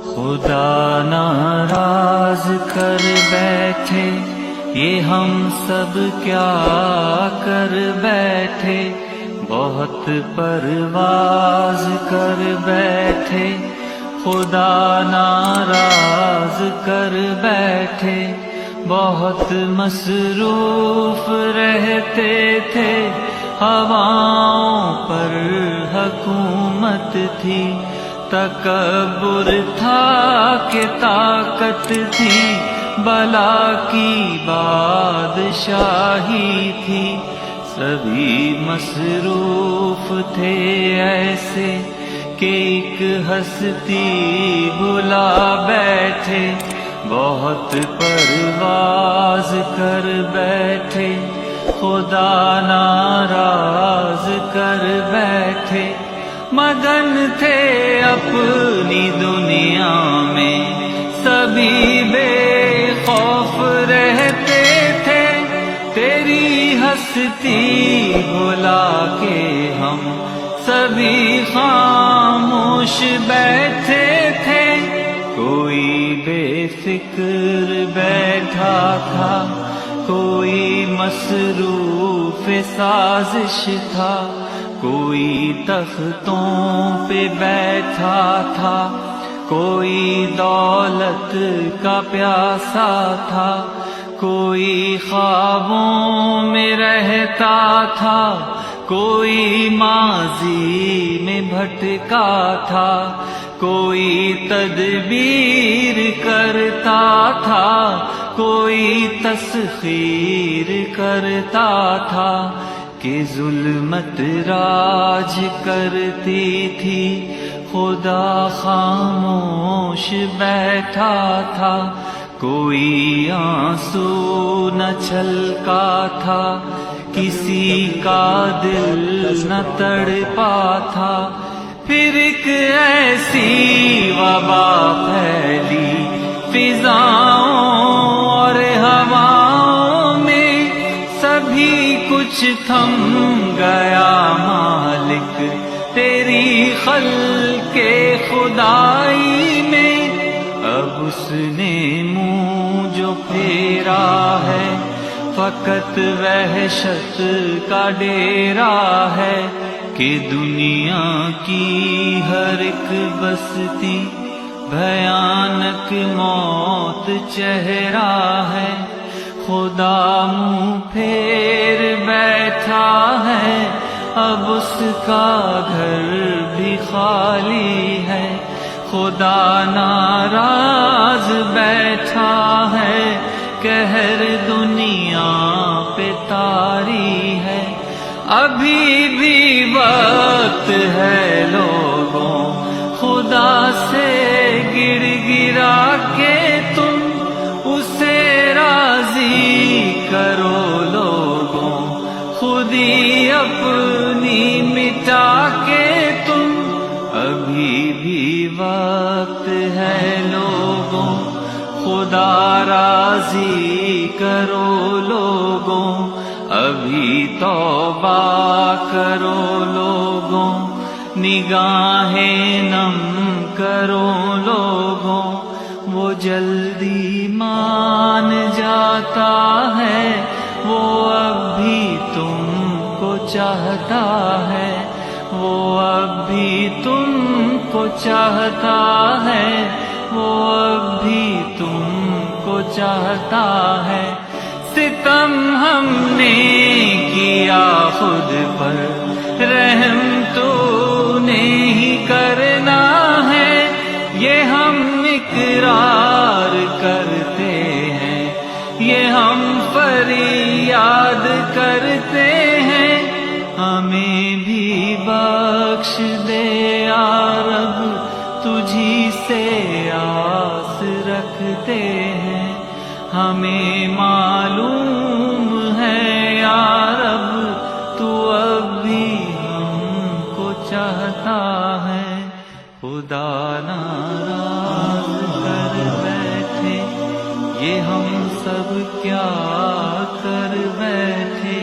خدا ناراض کر بیٹھے، یہ ہم سب کیا کر بیٹھے، بہت پرواز کر بیٹھے، خدا ناراض کر بیٹھے، بہت مصروف رہتے تھے، ہواؤں پر حکومت تھی، تکبر تھا کہ طاقت تھی، بلا کی بادشاہی تھی، سبھی مصروف تھے ایسے کہ ایک ہستی بھلا بیٹھے، بہت پرواز کر بیٹھے، خدا ناراض کر بیٹھے، مگن تھے اپنی دنیا میں، سبھی بے خوف رہتے تھے، تیری ہستی بھلا کے ہم سبھی خاموش بیٹھے تھے، کوئی بے فکر بیٹھا تھا، کوئی مصروف سازش تھا، کوئی تختوں پہ بیٹھا تھا، کوئی دولت کا پیاسا تھا، کوئی خوابوں میں رہتا تھا، کوئی ماضی میں بھٹکا تھا، کوئی تدبیر کرتا تھا، کوئی تسخیر کرتا تھا، کہ ظلمت راج کرتی تھی، خدا خاموش بیٹھا تھا، کوئی آنسو نہ چھلکا تھا، کسی کا دل نہ تڑپا تھا، پھر ایک ایسی وبا پھیلی فضاؤں اور ہواؤں میں، سبھی کچھ تھم گیا مالک تیری خلق خدائی میں، اب اس نے منہ جو پھیرا ہے، فقط وحشت کا ڈیرا ہے، کہ دنیا کی ہر ایک بستی بھیانک موت چہرہ ہے، خدا منہ پھیر بیٹھا ہے، اب اس کا گھر بھی خالی ہے، خدا ناراض بیٹھا ہے، قہر دنیا پہ طاری ہے، ابھی بھی وقت ہے لوگوں، خدا سے گڑ گڑا کے تم اسے راضی کرو لوگوں، خود ہی اپنی مٹا کے تم، ابھی بھی وقت ہے لوگوں، خدا راضی کرو لوگوں، ابھی توبہ کرو لوگوں، نگاہیں نم کرو لوگوں، وہ جلدی مان جاتا ہے، وہ اب بھی تم کو چاہتا ہے، وہ اب بھی تم کو چاہتا ہے، وہ اب بھی تم کو چاہتا ہے، ستم ہم نے کیا خود پر، رحم تو نے ہی کرنا ہے، یہ ہم اقرار کرتے ہیں، یہ ہم فریاد کرتے ہیں، ہمیں بھی بخش دے یا رب، تجھی سے آس رکھتے ہیں، ہمیں معلوم ہے یا رب تو اب بھی ہم کو چاہتا ہے، خدا ناراض کر بیٹھے، یہ ہم سب کیا